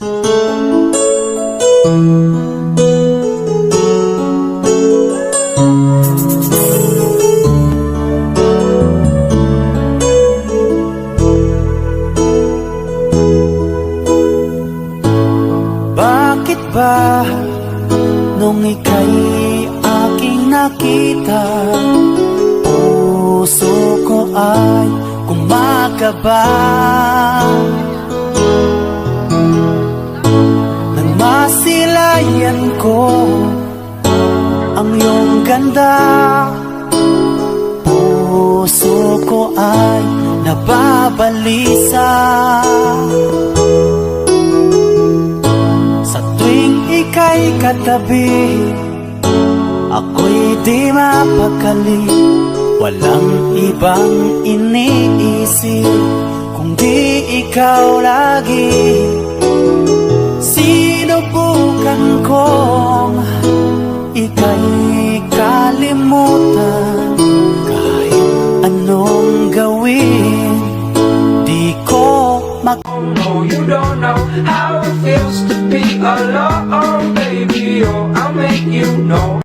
Bakit ba nung ika'y aking nakita, puso ko ay kumakaba? Nang masilayan ko ang iyong ganda, puso ko ay nababalisa. Sa tuwing ika'y katabi, ako'y di mapakali. Walang ibang iniisip kundi ikaw lagi. Sinubukan kong ika'y kalimutan, kahit anong gawin di ko No, you don't know how it feels to be alone, baby. Oh, I'll make you know.